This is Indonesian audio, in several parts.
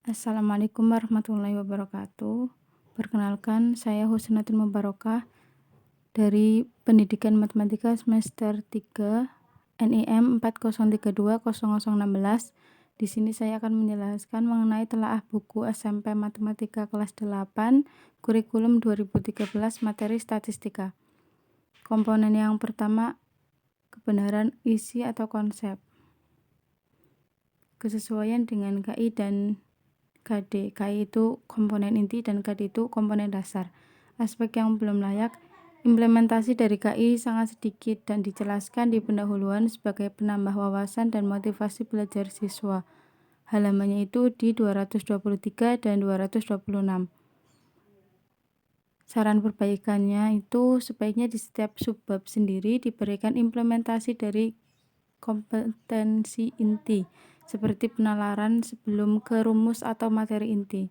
Assalamualaikum warahmatullahi wabarakatuh. Perkenalkan, saya Husnatul Mubarokah dari Pendidikan Matematika semester 3 NIM 40320016. Di sini saya akan menjelaskan mengenai telaah buku SMP Matematika kelas 8 kurikulum 2013 materi statistika. Komponen yang pertama, kebenaran isi atau konsep. Kesesuaian dengan KI dan KD. KI itu komponen inti dan KD itu komponen dasar. Aspek yang belum layak. Implementasi dari KI sangat sedikit dan dijelaskan di pendahuluan sebagai penambah wawasan dan motivasi belajar siswa. Halamannya itu di 223 dan 226. Saran perbaikannya itu sebaiknya di setiap subbab sendiri diberikan implementasi dari kompetensi inti, seperti penalaran sebelum ke rumus atau materi inti.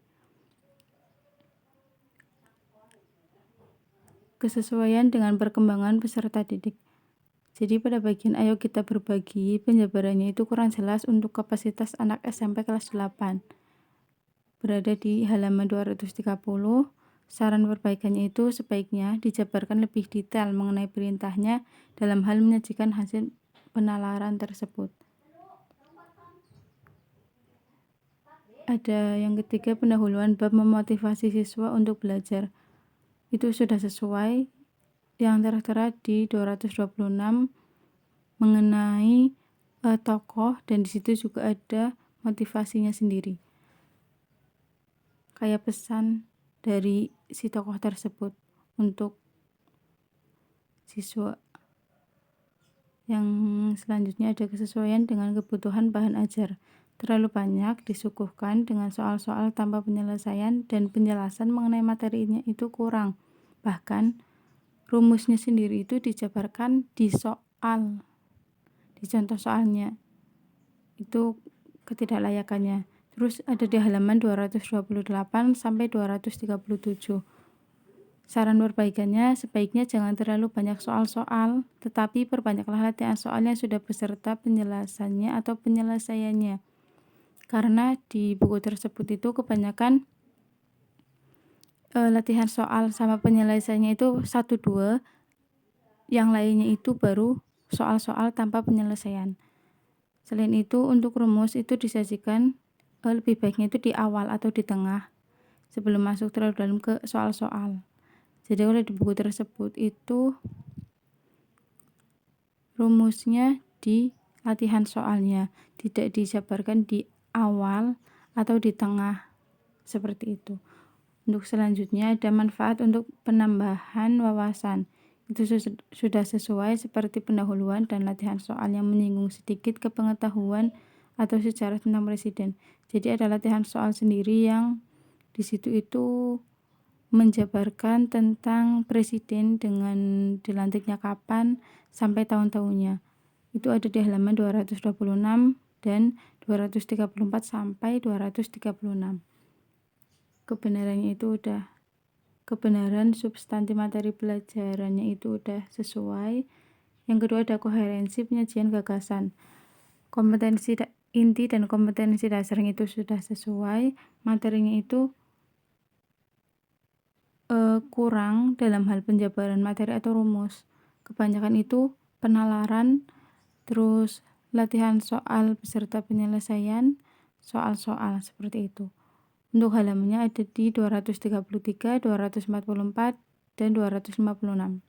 Kesesuaian dengan perkembangan peserta didik. Jadi pada bagian ayo kita berbagi, penjabarannya itu kurang jelas untuk kapasitas anak SMP kelas 8. Berada di halaman 230. Saran perbaikannya itu sebaiknya dijabarkan lebih detail mengenai perintahnya dalam hal menyajikan hasil penalaran tersebut. Ada yang ketiga, pendahuluan bab memotivasi siswa untuk belajar. Itu sudah sesuai. Yang tertera di 226 mengenai tokoh, dan di situ juga ada motivasinya sendiri. Kayak pesan dari si tokoh tersebut untuk siswa. Yang selanjutnya ada kesesuaian dengan kebutuhan bahan ajar. Terlalu banyak disuguhkan dengan soal-soal tanpa penyelesaian dan penjelasan mengenai materinya itu kurang. Bahkan rumusnya sendiri itu dijabarkan di soal, di contoh soalnya. Itu ketidaklayakannya. Terus ada di halaman 228 sampai 237. Saran perbaikannya, sebaiknya jangan terlalu banyak soal-soal, tetapi perbanyaklah latihan soal yang sudah beserta penjelasannya atau penyelesaiannya. Karena di buku tersebut itu kebanyakan latihan soal sama penyelesaiannya itu 1-2, yang lainnya itu baru soal-soal tanpa penyelesaian. Selain itu, untuk rumus itu disajikan lebih baiknya itu di awal atau di tengah sebelum masuk terlalu dalam ke soal-soal. Jadi oleh di buku tersebut itu rumusnya di latihan soalnya, tidak dijabarkan di awal atau di tengah seperti itu. Untuk selanjutnya ada manfaat untuk penambahan wawasan. Itu sudah sesuai seperti pendahuluan dan latihan soal yang menyinggung sedikit kepengetahuan atau sejarah tentang presiden. Jadi ada latihan soal sendiri yang di situ itu menjabarkan tentang presiden dengan dilantiknya kapan sampai tahun-tahunnya. Itu ada di halaman 226 dan 234 sampai 236. Kebenarannya itu udah, kebenaran substansi materi pelajarannya itu udah sesuai. Yang kedua ada koherensi penyajian gagasan. Kompetensi inti dan kompetensi dasarnya itu sudah sesuai. Materinya itu kurang dalam hal penjabaran materi atau rumus. Kebanyakan itu penalaran, terus latihan soal beserta penyelesaian soal-soal seperti itu. Untuk halamannya ada di 233, 244, dan 256.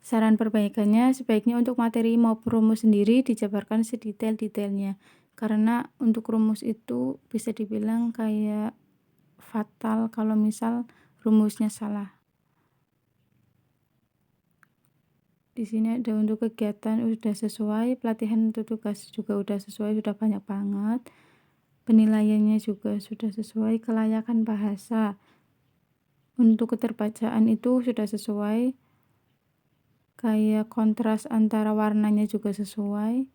Saran perbaikannya, sebaiknya untuk materi maupun rumus sendiri dijabarkan sedetail-detailnya. Karena untuk rumus itu bisa dibilang kayak fatal kalau misal rumusnya salah. Di sini ada untuk kegiatan sudah sesuai, pelatihan untuk tugas juga sudah sesuai, sudah banyak banget. Penilaiannya juga sudah sesuai, kelayakan bahasa. Untuk keterbacaan itu sudah sesuai, kayak kontras antara warnanya juga sesuai,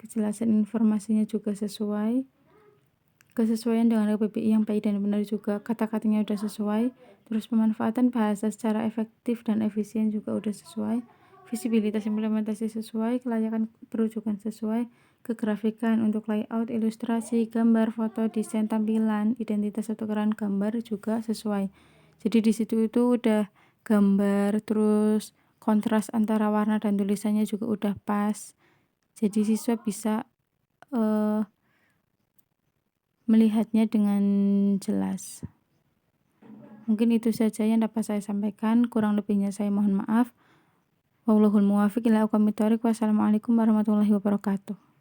kejelasan informasinya juga sesuai, kesesuaian dengan KPPI yang baik dan benar juga, kata-katanya sudah sesuai, terus pemanfaatan bahasa secara efektif dan efisien juga sudah sesuai, visibilitas implementasi sesuai, kelayakan perujukan sesuai, kegrafikan untuk layout, ilustrasi, gambar, foto, desain tampilan, identitas atau keran gambar juga sesuai. Jadi di situ itu udah gambar, terus kontras antara warna dan tulisannya juga udah pas. Jadi siswa bisa melihatnya dengan jelas. Mungkin itu saja yang dapat saya sampaikan, kurang lebihnya saya mohon maaf. Wallahul muwaffiq ila aqwamit thoriq. Wassalamualaikum warahmatullahi wabarakatuh.